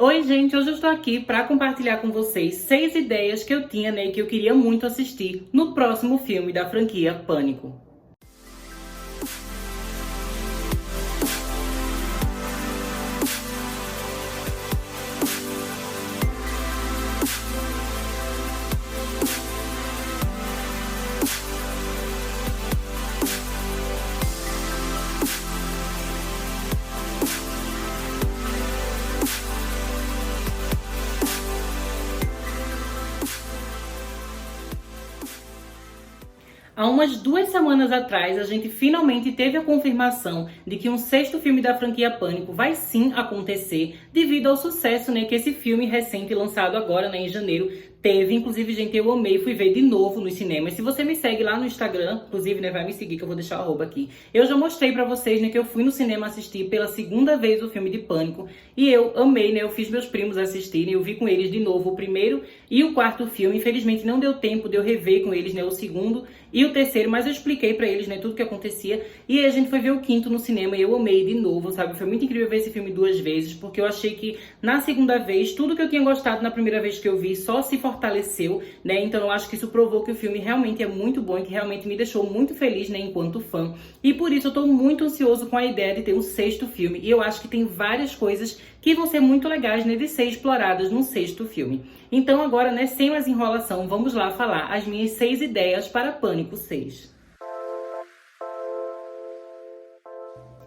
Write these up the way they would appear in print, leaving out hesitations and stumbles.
Oi, gente, hoje eu estou aqui para compartilhar com vocês 6 ideias que eu tinha, né, que eu queria muito assistir no próximo filme da franquia Pânico. Há umas 2 semanas atrás, a gente finalmente teve a confirmação de que um 6º filme da franquia Pânico vai sim acontecer, devido ao sucesso, né, que esse filme recente, lançado agora, né, em janeiro, teve. Inclusive, gente, eu amei, fui ver de novo nos cinemas. Se você me segue lá no Instagram, inclusive, né, vai me seguir que eu vou deixar o arroba aqui. Eu já mostrei pra vocês, né, que eu fui no cinema assistir pela 2ª vez o filme de Pânico. E eu amei, né, eu fiz meus primos assistirem, eu vi com eles de novo o primeiro e o 4º filme. Infelizmente, não deu tempo de eu rever com eles, né, o 2º e o 3º, mas eu expliquei pra eles, né, tudo o que acontecia. E aí a gente foi ver o 5º no cinema e eu amei de novo, sabe? Foi muito incrível ver esse filme 2 vezes, porque eu achei que na 2ª vez, tudo que eu tinha gostado na primeira vez que eu vi só se fortaleceu, né? Então eu acho que isso provou que o filme realmente é muito bom e que realmente me deixou muito feliz, né, enquanto fã. E por isso eu tô muito ansioso com a ideia de ter um 6º filme. E eu acho que tem várias coisas que vão ser muito legais, né, de ser exploradas num 6º filme. Então agora, né, sem mais enrolação, vamos lá falar as minhas 6 ideias para Pânico 6.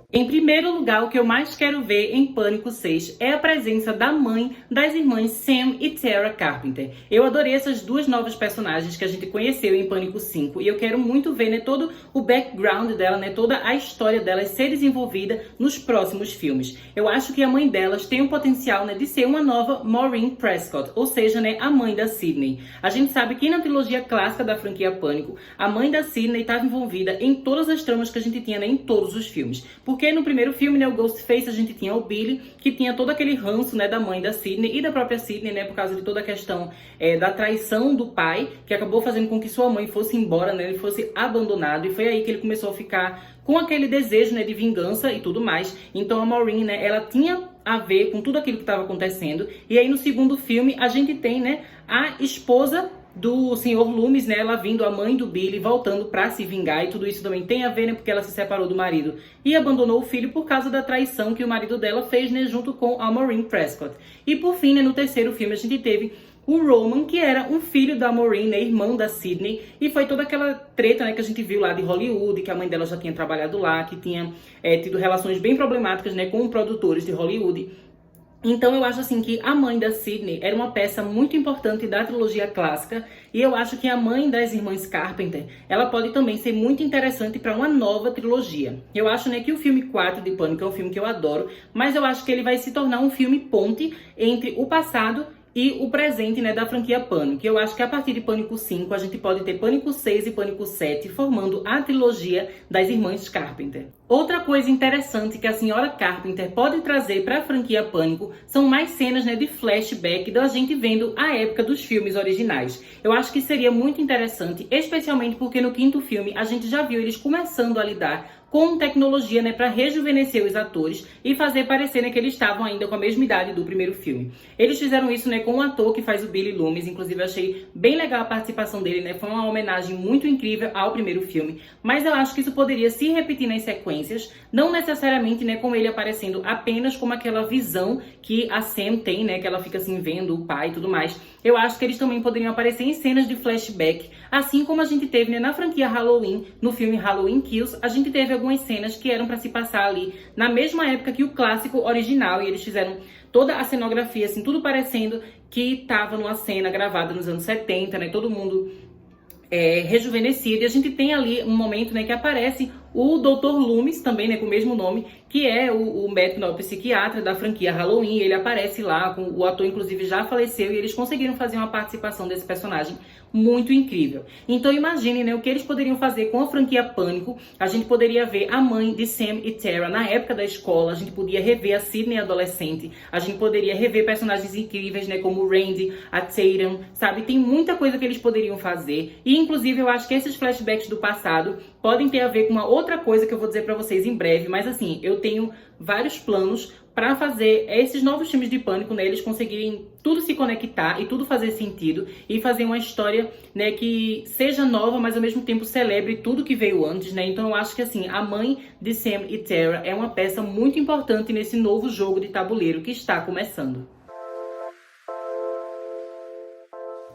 Em primeiro lugar, o que eu mais quero ver em Pânico 6 é a presença da mãe das irmãs Sam e Tara Carpenter. Eu adorei essas duas novas personagens que a gente conheceu em Pânico 5 e eu quero muito ver, né, todo o background dela, né, toda a história delas ser desenvolvida nos próximos filmes. Eu acho que a mãe delas tem o potencial, né, de ser uma nova Maureen Prescott, ou seja, né, a mãe da Sidney. A gente sabe que na trilogia clássica da franquia Pânico, a mãe da Sidney estava envolvida em todas as tramas que a gente tinha, né, em todos os filmes. Porque no primeiro filme, né, o Ghostface, a gente tinha o Billy, que tinha todo aquele ranço, né, da mãe da Sidney e da própria Sidney, né, por causa de toda a questão da traição do pai, que acabou fazendo com que sua mãe fosse embora, né, ele fosse abandonado, e foi aí que ele começou a ficar com aquele desejo, né, de vingança e tudo mais. Então a Maureen, né, ela tinha a ver com tudo aquilo que estava acontecendo. E aí no segundo filme a gente tem, né, a esposa do Sr. Loomis, né, ela vindo, a mãe do Billy, voltando pra se vingar, e tudo isso também tem a ver, né, porque ela se separou do marido e abandonou o filho por causa da traição que o marido dela fez, né, junto com a Maureen Prescott. E por fim, né, no terceiro filme a gente teve o Roman, que era um filho da Maureen, né, irmão da Sidney, e foi toda aquela treta, né, que a gente viu lá de Hollywood, que a mãe dela já tinha trabalhado lá, que tinha tido relações bem problemáticas, né, com produtores de Hollywood. Então eu acho assim que a mãe da Sidney era uma peça muito importante da trilogia clássica, e eu acho que a mãe das irmãs Carpenter, ela pode também ser muito interessante para uma nova trilogia. Eu acho, né, que o filme 4 de Pânico é um filme que eu adoro, mas eu acho que ele vai se tornar um filme ponte entre o passado e o presente, né, da franquia Pânico. Eu acho que a partir de Pânico 5, a gente pode ter Pânico 6 e Pânico 7, formando a trilogia das irmãs Carpenter. Outra coisa interessante que a senhora Carpenter pode trazer para a franquia Pânico são mais cenas, né, de flashback da gente vendo a época dos filmes originais. Eu acho que seria muito interessante, especialmente porque no 5º filme a gente já viu eles começando a lidar com tecnologia, né, para rejuvenescer os atores e fazer parecer, né, que eles estavam ainda com a mesma idade do primeiro filme. Eles fizeram isso, né, com o ator que faz o Billy Loomis, inclusive eu achei bem legal a participação dele, né, foi uma homenagem muito incrível ao primeiro filme, mas eu acho que isso poderia se repetir nas sequências, não necessariamente, né, com ele aparecendo apenas como aquela visão que a Sam tem, né, que ela fica assim vendo o pai e tudo mais. Eu acho que eles também poderiam aparecer em cenas de flashback, assim como a gente teve, né, na franquia Halloween, no filme Halloween Kills, a gente teve algumas cenas que eram para se passar ali na mesma época que o clássico original, e eles fizeram toda a cenografia, assim, tudo parecendo que tava numa cena gravada nos anos 70, né, todo mundo rejuvenescido, e a gente tem ali um momento, né, que aparece o Dr. Loomis, também, né, com o mesmo nome, que é o médico, não, o psiquiatra da franquia Halloween. Ele aparece lá, o ator inclusive já faleceu, e eles conseguiram fazer uma participação desse personagem muito incrível. Então imagine, né, o que eles poderiam fazer com a franquia Pânico. A gente poderia ver a mãe de Sam e Tara na época da escola, a gente podia rever a Sidney adolescente, a gente poderia rever personagens incríveis, né, como o Randy, a Tatum, sabe? Tem muita coisa que eles poderiam fazer, e inclusive eu acho que esses flashbacks do passado podem ter a ver com uma outra coisa que eu vou dizer pra vocês em breve, mas assim, eu tenho vários planos para fazer esses novos filmes de Pânico, né, eles conseguirem tudo se conectar e tudo fazer sentido e fazer uma história, né, que seja nova, mas ao mesmo tempo celebre tudo que veio antes, né? Então eu acho que assim, a mãe de Sam e Tara é uma peça muito importante nesse novo jogo de tabuleiro que está começando.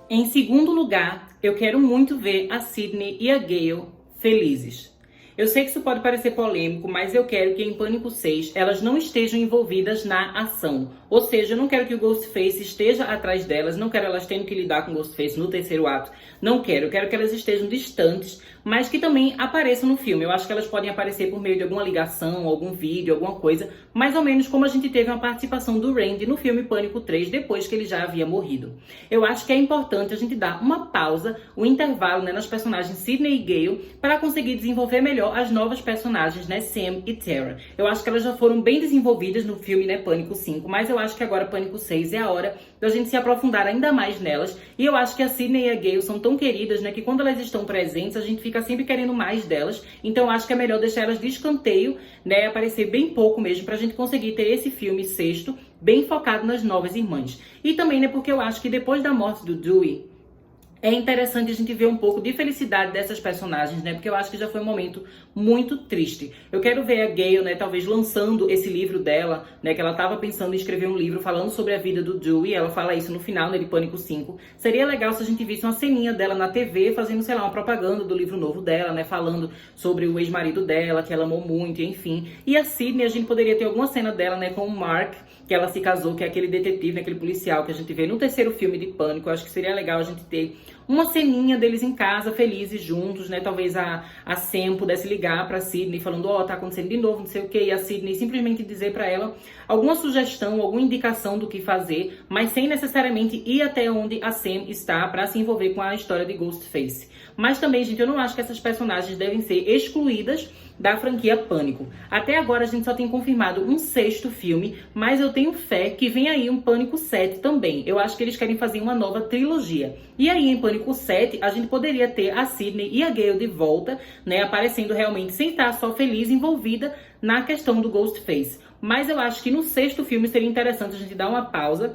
Em segundo lugar, eu quero muito ver a Sydney e a Gale felizes. Eu sei que isso pode parecer polêmico, mas eu quero que em Pânico 6 elas não estejam envolvidas na ação. Ou seja, eu não quero que o Ghostface esteja atrás delas, não quero elas tendo que lidar com o Ghostface no terceiro ato. Não quero, eu quero que elas estejam distantes, mas que também apareçam no filme. Eu acho que elas podem aparecer por meio de alguma ligação, algum vídeo, alguma coisa, mais ou menos como a gente teve uma participação do Randy no filme Pânico 3, depois que ele já havia morrido. Eu acho que é importante a gente dar uma pausa, um intervalo, né, nas personagens Sydney e Gale, para conseguir desenvolver melhor as novas personagens, né, Sam e Tara. Eu acho que elas já foram bem desenvolvidas no filme, né, Pânico 5, mas eu acho que agora Pânico 6 é a hora da gente se aprofundar ainda mais nelas. E eu acho que a Sydney e a Gale são tão queridas, né, que quando elas estão presentes, a gente fica sempre querendo mais delas. Então eu acho que é melhor deixar elas de escanteio, né, aparecer bem pouco mesmo, pra gente conseguir ter esse filme sexto bem focado nas novas irmãs. E também, né, porque eu acho que depois da morte do Dewey, é interessante a gente ver um pouco de felicidade dessas personagens, né? Porque eu acho que já foi um momento muito triste. Eu quero ver a Gale, né, talvez lançando esse livro dela, né? Que ela tava pensando em escrever um livro falando sobre a vida do Dewey. Ela fala isso no final, né, de Pânico 5. Seria legal se a gente visse uma ceninha dela na TV fazendo, sei lá, uma propaganda do livro novo dela, né? Falando sobre o ex-marido dela, que ela amou muito, enfim. E a Sydney, a gente poderia ter alguma cena dela, né, com o Mark, que ela se casou, que é aquele detetive, aquele policial que a gente vê no terceiro filme de Pânico. Eu acho que seria legal a gente ter uma ceninha deles em casa, felizes, juntos, né? Talvez a Sam pudesse ligar pra Sydney falando, ó, tá acontecendo de novo, não sei o quê. E a Sydney simplesmente dizer pra ela alguma sugestão, alguma indicação do que fazer, mas sem necessariamente ir até onde a Sam está pra se envolver com a história de Ghostface. Mas também, gente, eu não acho que essas personagens devem ser excluídas da franquia Pânico. Até agora a gente só tem confirmado um sexto filme, mas eu tenho fé que vem aí um Pânico 7 também. Eu acho que eles querem fazer uma nova trilogia. E aí em Pânico 7 a gente poderia ter a Sydney e a Gale de volta, né, aparecendo realmente sem estar só feliz, envolvida na questão do Ghostface. Mas eu acho que no sexto filme seria interessante a gente dar uma pausa,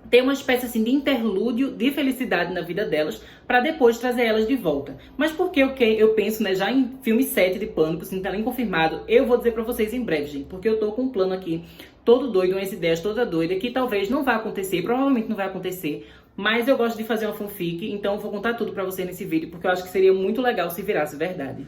ter uma espécie assim de interlúdio de felicidade na vida delas, para depois trazer elas de volta. Mas porque eu penso, né, já em filme 7 de Pânico, se não tá nem confirmado, eu vou dizer pra vocês em breve, gente, porque eu tô com um plano aqui todo doido, umas ideias toda doida, que talvez não vá acontecer, provavelmente não vai acontecer, mas eu gosto de fazer uma fanfic, então eu vou contar tudo pra você nesse vídeo, porque eu acho que seria muito legal se virasse verdade.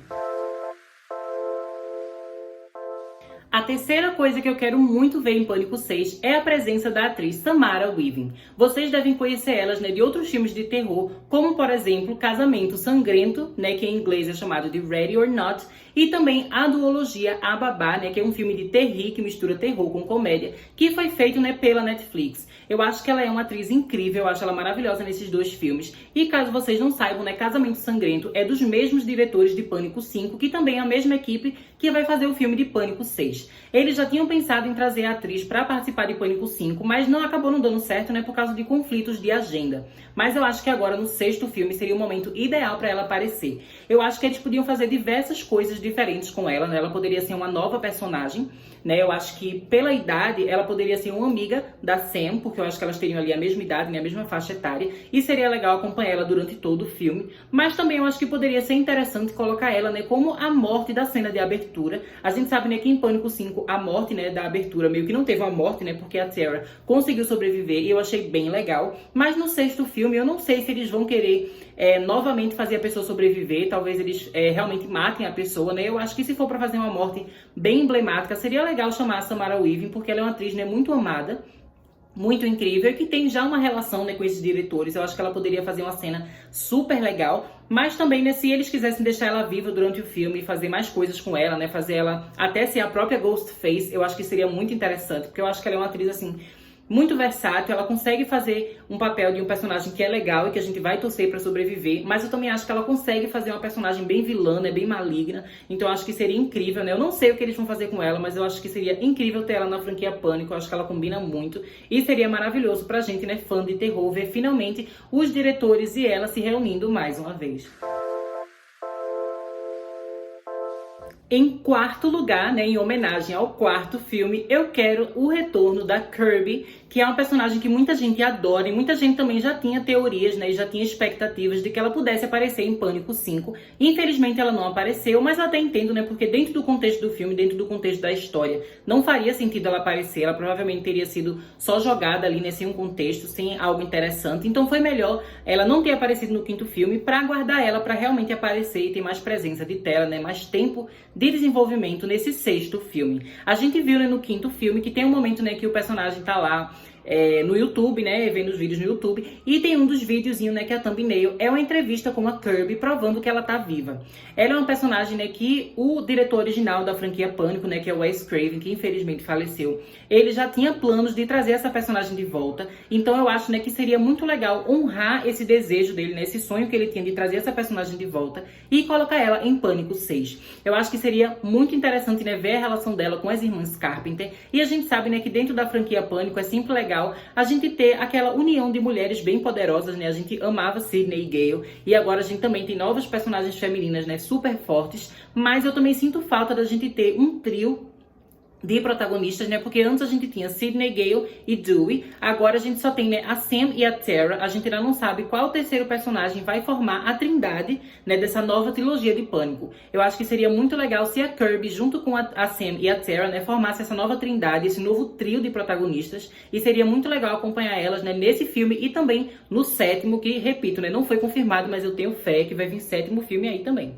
A terceira coisa que eu quero muito ver em Pânico 6 é a presença da atriz Samara Weaving. Vocês devem conhecer elas, né, de outros filmes de terror, como por exemplo Casamento Sangrento, né, que em inglês é chamado de Ready or Not, e também a duologia A Babá, né, que é um filme de terror que mistura terror com comédia, que foi feito, né, pela Netflix. Eu acho que ela é uma atriz incrível, eu acho ela maravilhosa nesses dois filmes. E caso vocês não saibam, né, Casamento Sangrento é dos mesmos diretores de Pânico 5, que também é a mesma equipe que vai fazer o filme de Pânico 6. Eles já tinham pensado em trazer a atriz para participar de Pânico 5, mas acabou não dando certo, né, por causa de conflitos de agenda. Mas eu acho que agora no sexto filme seria o momento ideal para ela aparecer. Eu acho que eles podiam fazer diversas coisas diferentes com ela, né? Ela poderia ser uma nova personagem, né? Eu acho que pela idade ela poderia ser uma amiga da Sam, porque eu acho que elas teriam ali a mesma idade, né, a mesma faixa etária, e seria legal acompanhar ela durante todo o filme. Mas também eu acho que poderia ser interessante colocar ela, né, como a morte da cena de abertura. A gente sabe, né, que em Pânico 5 a morte, né, da abertura meio que não teve uma morte, né, porque a Tara conseguiu sobreviver e eu achei bem legal. Mas no sexto filme eu não sei se eles vão querer novamente fazer a pessoa sobreviver, talvez eles realmente matem a pessoa, né? Eu acho que se for pra fazer uma morte bem emblemática, seria legal chamar a Samara Weaving, porque ela é uma atriz, né, muito amada, muito incrível, e que tem já uma relação, né, com esses diretores. Eu acho que ela poderia fazer uma cena super legal, mas também, né, se eles quisessem deixar ela viva durante o filme e fazer mais coisas com ela, né, fazer ela até ser a própria Ghostface, eu acho que seria muito interessante, porque eu acho que ela é uma atriz, assim, muito versátil. Ela consegue fazer um papel de um personagem que é legal e que a gente vai torcer pra sobreviver, mas eu também acho que ela consegue fazer uma personagem bem vilã, né, bem maligna, então eu acho que seria incrível, né, eu não sei o que eles vão fazer com ela, mas eu acho que seria incrível ter ela na franquia Pânico. Eu acho que ela combina muito e seria maravilhoso pra gente, né, fã de terror, ver finalmente os diretores e ela se reunindo mais uma vez. Em quarto lugar, né, em homenagem ao quarto filme, eu quero o retorno da Kirby, que é uma personagem que muita gente adora e muita gente também já tinha teorias, né, e já tinha expectativas de que ela pudesse aparecer em Pânico 5. Infelizmente ela não apareceu, mas eu até entendo, né, porque dentro do contexto do filme, dentro do contexto da história, não faria sentido ela aparecer, ela provavelmente teria sido só jogada ali, né, sem um contexto, sem algo interessante. Então foi melhor ela não ter aparecido no quinto filme para guardar ela para realmente aparecer e ter mais presença de tela, né, mais tempo de desenvolvimento nesse sexto filme. A gente viu, né, no quinto filme que tem um momento, né, que o personagem tá lá no YouTube, né, vendo os vídeos no YouTube, e tem um dos videozinhos, né, que é a thumbnail, é uma entrevista com a Kirby provando que ela tá viva. Ela é uma personagem, né, que o diretor original da franquia Pânico, né, que é o Wes Craven, que infelizmente faleceu, ele já tinha planos de trazer essa personagem de volta. Então eu acho, né, que seria muito legal honrar esse desejo dele, né, esse sonho que ele tinha de trazer essa personagem de volta e colocar ela em Pânico 6. Eu acho que seria muito interessante, né, ver a relação dela com as irmãs Carpenter, e a gente sabe, né, que dentro da franquia Pânico é sempre legal a gente ter aquela união de mulheres bem poderosas, né? A gente amava Sidney e Gale, e agora a gente também tem novas personagens femininas, né, super fortes, mas eu também sinto falta da gente ter um trio de protagonistas, né? Porque antes a gente tinha Sidney, Gale e Dewey. Agora a gente só tem, né, a Sam e a Tara. A gente ainda não sabe qual terceiro personagem vai formar a trindade, né, dessa nova trilogia de Pânico. Eu acho que seria muito legal se a Kirby, junto com a Sam e a Tara, né, formasse essa nova trindade, esse novo trio de protagonistas. E seria muito legal acompanhar elas, né, nesse filme e também no sétimo, que, repito, né, não foi confirmado, mas eu tenho fé que vai vir sétimo filme aí também.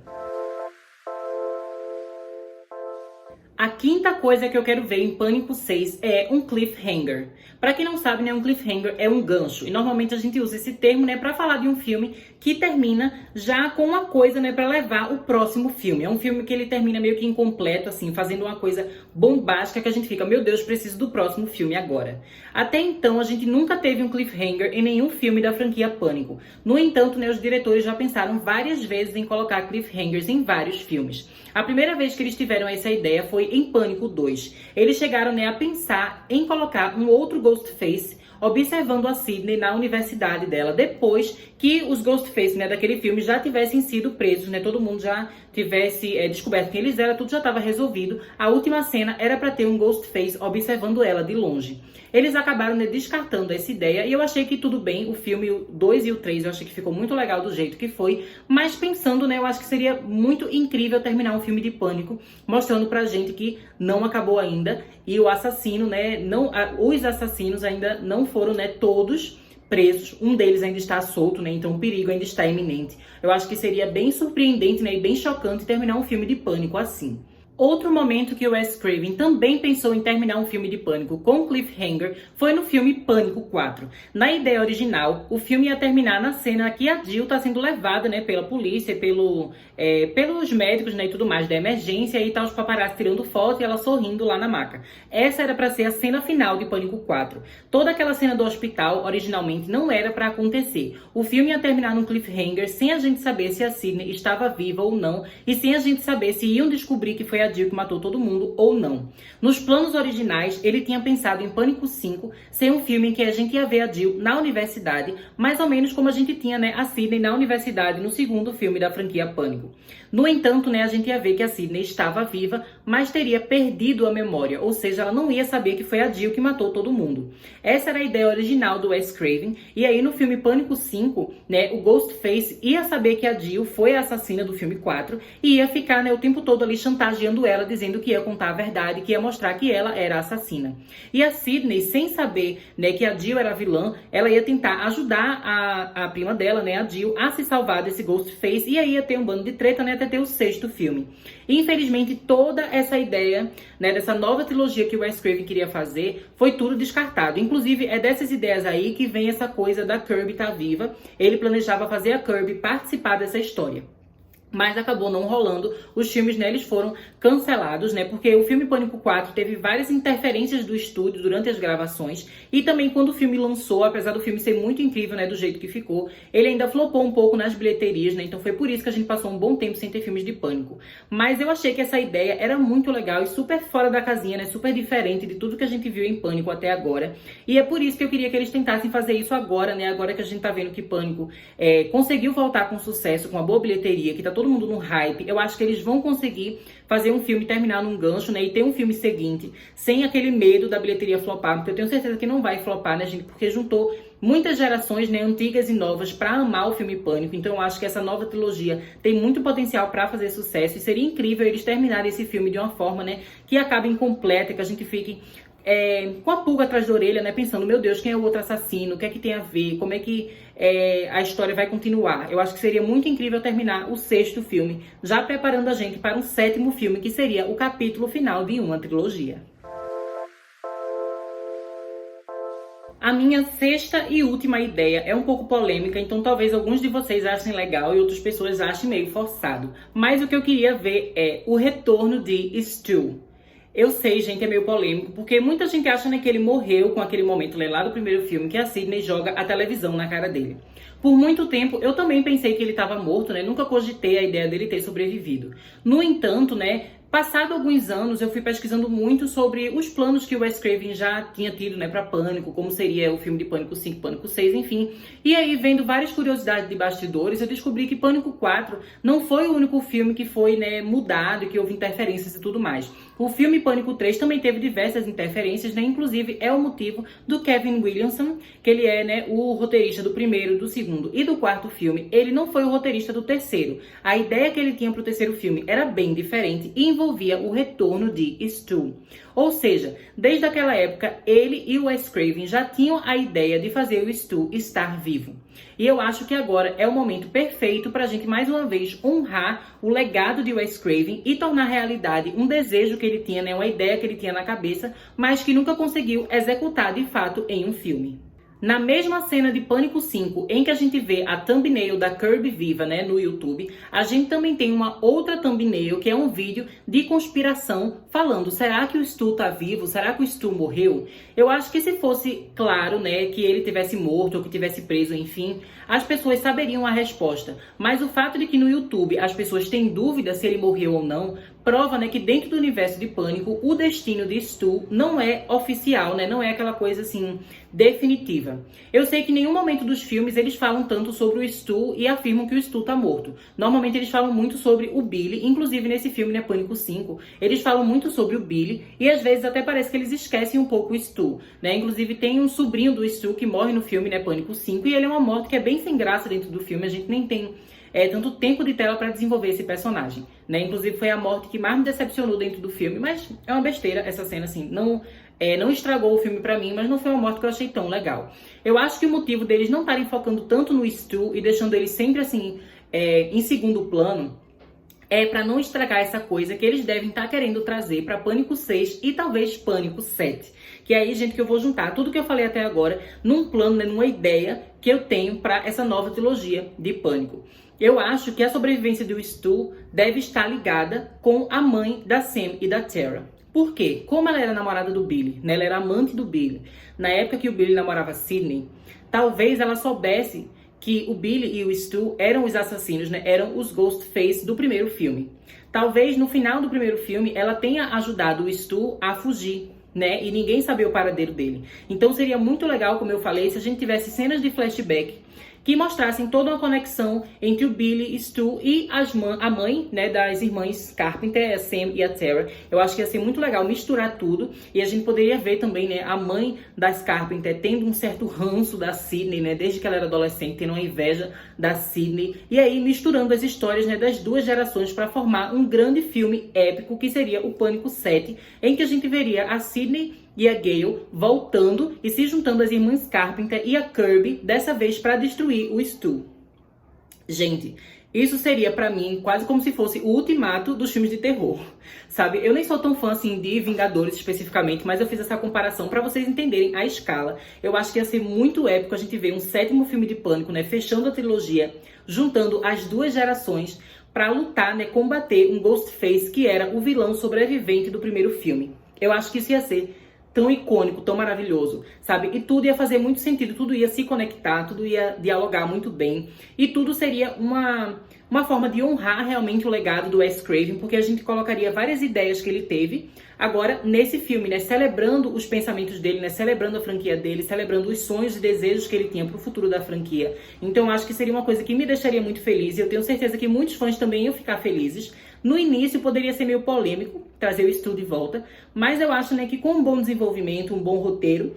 A quinta coisa que eu quero ver em Pânico 6 é um cliffhanger. Pra quem não sabe, né, um cliffhanger é um gancho. E normalmente a gente usa esse termo, né, pra falar de um filme que termina já com uma coisa, né, pra levar o próximo filme. É um filme que ele termina meio que incompleto, assim, fazendo uma coisa bombástica que a gente fica, meu Deus, preciso do próximo filme agora. Até então, a gente nunca teve um cliffhanger em nenhum filme da franquia Pânico. No entanto, né, os diretores já pensaram várias vezes em colocar cliffhangers em vários filmes. A primeira vez que eles tiveram essa ideia foi em Pânico 2. Eles chegaram, né, a pensar em colocar um outro Ghostface observando a Sidney na universidade dela, depois que os Ghostface, né, daquele filme já tivessem sido presos, né, todo mundo já tivesse descoberto quem eles eram, tudo já estava resolvido. A última cena era para ter um Ghostface observando ela de longe. Eles acabaram, né, descartando essa ideia, e eu achei que tudo bem, o filme 2 e o 3 eu achei que ficou muito legal do jeito que foi, mas pensando, né, eu acho que seria muito incrível terminar um filme de Pânico mostrando pra gente que não acabou ainda, e o assassino, né, os assassinos ainda não foram, né, todos presos, um deles ainda está solto, né, então o perigo ainda está iminente. Eu acho que seria bem surpreendente, né, e bem chocante terminar um filme de Pânico assim. Outro momento que o Wes Craven também pensou em terminar um filme de Pânico com cliffhanger foi no filme Pânico 4. Na ideia original, o filme ia terminar na cena que a Jill está sendo levada, né, pela polícia, pelos médicos, né, e tudo mais da emergência, e tá os paparazzi tirando foto e ela sorrindo lá na maca. Essa era para ser a cena final de Pânico 4. Toda aquela cena do hospital, originalmente, não era para acontecer. O filme ia terminar num cliffhanger sem a gente saber se a Sidney estava viva ou não, e sem a gente saber se iam descobrir que foi a Jill que matou todo mundo ou não. Nos planos originais, ele tinha pensado em Pânico 5 ser um filme em que a gente ia ver a Jill na universidade, mais ou menos como a gente tinha, né, a Sidney na universidade no segundo filme da franquia Pânico. No entanto, né, a gente ia ver que a Sidney estava viva, mas teria perdido a memória, ou seja, ela não ia saber que foi a Jill que matou todo mundo. Essa era a ideia original do Wes Craven, e aí no filme Pânico 5, né, o Ghostface ia saber que a Jill foi a assassina do filme 4 e ia ficar, né, o tempo todo ali chantageando ela, dizendo que ia contar a verdade, que ia mostrar que ela era a assassina. E a Sidney, sem saber, né, que a Jill era a vilã, ela ia tentar ajudar a prima dela, né, a Jill, a se salvar desse Ghostface, e aí ia ter um bando de treta, né, até ter o sexto filme. E, infelizmente, toda essa ideia, né, dessa nova trilogia que o Wes Craven queria fazer, foi tudo descartado. Inclusive, é dessas ideias aí que vem essa coisa da Kirby tá viva. Ele planejava fazer a Kirby participar dessa história, mas acabou não rolando. Os filmes, né, eles foram cancelados, né, porque o filme Pânico 4 teve várias interferências do estúdio durante as gravações, e também quando o filme lançou, apesar do filme ser muito incrível, né, do jeito que ficou, ele ainda flopou um pouco nas bilheterias, né, então foi por isso que a gente passou um bom tempo sem ter filmes de Pânico. Mas eu achei que essa ideia era muito legal e super fora da casinha, né, super diferente de tudo que a gente viu em Pânico até agora, e é por isso que eu queria que eles tentassem fazer isso agora, né, agora que a gente tá vendo que Pânico conseguiu voltar com sucesso, com uma boa bilheteria, que tá todo mundo no hype. Eu acho que eles vão conseguir fazer um filme terminar num gancho, né? E ter um filme seguinte, sem aquele medo da bilheteria flopar, porque eu tenho certeza que não vai flopar, né, gente? Porque juntou muitas gerações, né, antigas e novas, pra amar o filme Pânico. Então eu acho que essa nova trilogia tem muito potencial pra fazer sucesso. E seria incrível eles terminarem esse filme de uma forma, né, que acabe incompleta, que a gente fique com a pulga atrás da orelha, né, pensando, meu Deus, quem é o outro assassino? O que é que tem a ver? Como é que a história vai continuar? Eu acho que seria muito incrível terminar o 6º filme, já preparando a gente para um 7º filme, que seria o capítulo final de uma trilogia. A minha 6ª e última ideia é um pouco polêmica, então talvez alguns de vocês achem legal e outras pessoas achem meio forçado. Mas o que eu queria ver é o retorno de Stu. Eu sei, gente, é meio polêmico, porque muita gente acha, né, que ele morreu com aquele momento, né, lá do primeiro filme, que a Sidney joga a televisão na cara dele. Por muito tempo, eu também pensei que ele estava morto, né, nunca cogitei a ideia dele ter sobrevivido. No entanto, né, passado alguns anos, eu fui pesquisando muito sobre os planos que o Wes Craven já tinha tido, né, para Pânico, como seria o filme de Pânico 5, Pânico 6, enfim. E aí, vendo várias curiosidades de bastidores, eu descobri que Pânico 4 não foi o único filme que foi, né, mudado e que houve interferências e tudo mais. O filme Pânico 3 também teve diversas interferências, né, inclusive é o motivo do Kevin Williamson, que ele é, né, o roteirista do primeiro, do segundo e do 4º filme. Ele não foi o roteirista do terceiro. A ideia que ele tinha para o terceiro filme era bem diferente e envolvia o retorno de Stu. Ou seja, desde aquela época, ele e o Wes Craven já tinham a ideia de fazer o Stu estar vivo. E eu acho que agora é o momento perfeito para a gente, mais uma vez, honrar o legado de Wes Craven e tornar realidade um desejo que ele tinha, né, uma ideia que ele tinha na cabeça, mas que nunca conseguiu executar de fato em um filme. Na mesma cena de Pânico 5, em que a gente vê a thumbnail da Kirby viva, né, no YouTube, a gente também tem uma outra thumbnail, que é um vídeo de conspiração falando, será que o Stu tá vivo? Será que o Stu morreu? Eu acho que se fosse claro, né, que ele tivesse morto ou que tivesse preso, enfim, as pessoas saberiam a resposta. Mas o fato de que no YouTube as pessoas têm dúvida se ele morreu ou não, prova, né, que dentro do universo de Pânico, o destino de Stu não é oficial, né, não é aquela coisa assim definitiva. Eu sei que em nenhum momento dos filmes eles falam tanto sobre o Stu e afirmam que o Stu tá morto. Normalmente eles falam muito sobre o Billy, inclusive nesse filme, né, Pânico 5, eles falam muito sobre o Billy e às vezes até parece que eles esquecem um pouco o Stu, né? Inclusive tem um sobrinho do Stu que morre no filme, né, Pânico 5, e ele é uma morte que é bem sem graça dentro do filme, a gente nem tem tanto tempo de tela para desenvolver esse personagem, né? Inclusive foi a morte que mais me decepcionou dentro do filme, mas é uma besteira essa cena, assim, não estragou o filme pra mim, mas não foi uma morte que eu achei tão legal. Eu acho que o motivo deles não estarem focando tanto no Stu e deixando ele sempre, assim, em segundo plano, é para não estragar essa coisa que eles devem estar querendo trazer para Pânico 6 e talvez Pânico 7. Que é aí, gente, que eu vou juntar tudo que eu falei até agora num plano, né, numa ideia que eu tenho para essa nova trilogia de Pânico. Eu acho que a sobrevivência do Stu deve estar ligada com a mãe da Sam e da Tara. Por quê? Como ela era namorada do Billy, né, ela era amante do Billy, na época que o Billy namorava Sidney, talvez ela soubesse que o Billy e o Stu eram os assassinos, né, eram os Ghostface do primeiro filme. Talvez no final do primeiro filme ela tenha ajudado o Stu a fugir, né, e ninguém sabia o paradeiro dele. Então seria muito legal, como eu falei, se a gente tivesse cenas de flashback que mostrassem toda uma conexão entre o Billy, Stu e a mãe, né, das irmãs Carpenter, a Sam e a Tara. Eu acho que ia ser muito legal misturar tudo e a gente poderia ver também, né, a mãe das Carpenter tendo um certo ranço da Sidney, né, desde que ela era adolescente, tendo uma inveja da Sidney. E aí misturando as histórias, né, das duas gerações para formar um grande filme épico que seria o Pânico 7, em que a gente veria a Sidney e a Gale voltando e se juntando às irmãs Carpenter e a Kirby, dessa vez para destruir o Stu. Gente, isso seria pra mim quase como se fosse o ultimato dos filmes de terror, sabe? Eu nem sou tão fã assim de Vingadores especificamente, mas eu fiz essa comparação pra vocês entenderem a escala. Eu acho que ia ser muito épico a gente ver um 7º filme de Pânico, né, fechando a trilogia, juntando as duas gerações pra lutar, né, combater um Ghostface que era o vilão sobrevivente do primeiro filme. Eu acho que isso ia ser tão icônico, tão maravilhoso, sabe? E tudo ia fazer muito sentido, tudo ia se conectar, tudo ia dialogar muito bem. E tudo seria uma forma de honrar realmente o legado do Wes Craven, porque a gente colocaria várias ideias que ele teve agora nesse filme, né? Celebrando os pensamentos dele, né? Celebrando a franquia dele, celebrando os sonhos e desejos que ele tinha pro futuro da franquia. Então eu acho que seria uma coisa que me deixaria muito feliz e eu tenho certeza que muitos fãs também iam ficar felizes. No início poderia ser meio polêmico trazer o Stu de volta, mas eu acho, né, que com um bom desenvolvimento, um bom roteiro,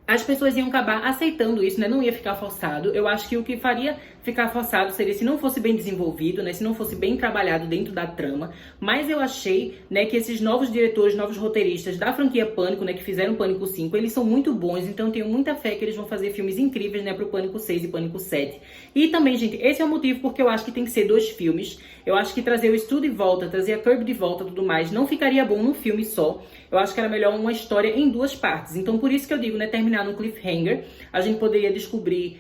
as pessoas iam acabar aceitando isso, né? Não ia ficar forçado. Eu acho que o que faria ficar forçado seria se não fosse bem desenvolvido, né? Se não fosse bem trabalhado dentro da trama. Mas eu achei, né, que esses novos diretores, novos roteiristas da franquia Pânico, né, que fizeram Pânico 5, eles são muito bons. Então eu tenho muita fé que eles vão fazer filmes incríveis, né, pro Pânico 6 e Pânico 7. E também, gente, esse é o motivo porque eu acho que tem que ser 2 filmes. Eu acho que trazer o Stu de volta, trazer a Kirby de volta e tudo mais, não ficaria bom num filme só. Eu acho que era melhor uma história em 2 partes. Então por isso que eu digo, né, terminar no cliffhanger. A gente poderia descobrir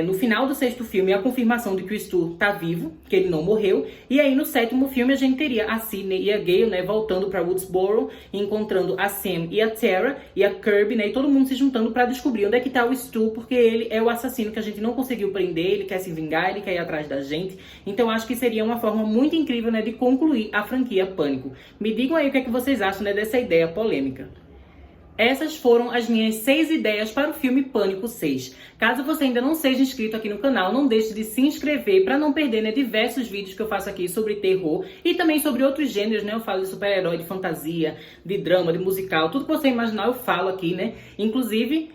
no final do 6º filme a confirmação de que o Stu tá vivo, que ele não morreu. E aí no 7º filme a gente teria a Sydney e a Gale, né, voltando pra Woodsboro, encontrando a Sam e a Tara e a Kirby, né, e todo mundo se juntando pra descobrir onde é que tá o Stu, porque ele é o assassino que a gente não conseguiu prender, ele quer se vingar, ele quer ir atrás da gente. Então acho que seria uma forma muito incrível, né, de concluir a franquia Pânico. Me digam aí o que é que vocês acham, né, dessa ideia polêmica. Essas foram as minhas 6 ideias para o filme Pânico 6. Caso você ainda não seja inscrito aqui no canal, não deixe de se inscrever para não perder, né, diversos vídeos que eu faço aqui sobre terror e também sobre outros gêneros, né? Eu falo de super-herói, de fantasia, de drama, de musical, tudo que você imaginar eu falo aqui, né? Inclusive,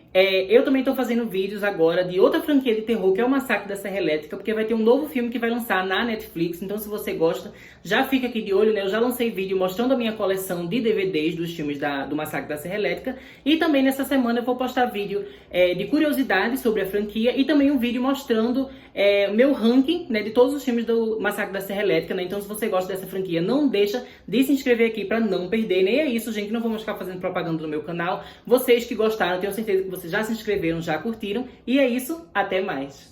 eu também tô fazendo vídeos agora de outra franquia de terror, que é o Massacre da Serra Elétrica, porque vai ter um novo filme que vai lançar na Netflix. Então se você gosta, já fica aqui de olho, né? Eu já lancei vídeo mostrando a minha coleção de DVDs dos filmes do Massacre da Serra Elétrica. E também nessa semana eu vou postar vídeo de curiosidades sobre a franquia e também um vídeo mostrando o meu ranking, né, de todos os filmes do Massacre da Serra Elétrica, né? Então se você gosta dessa franquia, não deixa de se inscrever aqui pra não perder. Nem é isso, gente, não vamos ficar fazendo propaganda no meu canal. Vocês que gostaram, tenho certeza que vocês já se inscreveram, já curtiram. E é isso, até mais!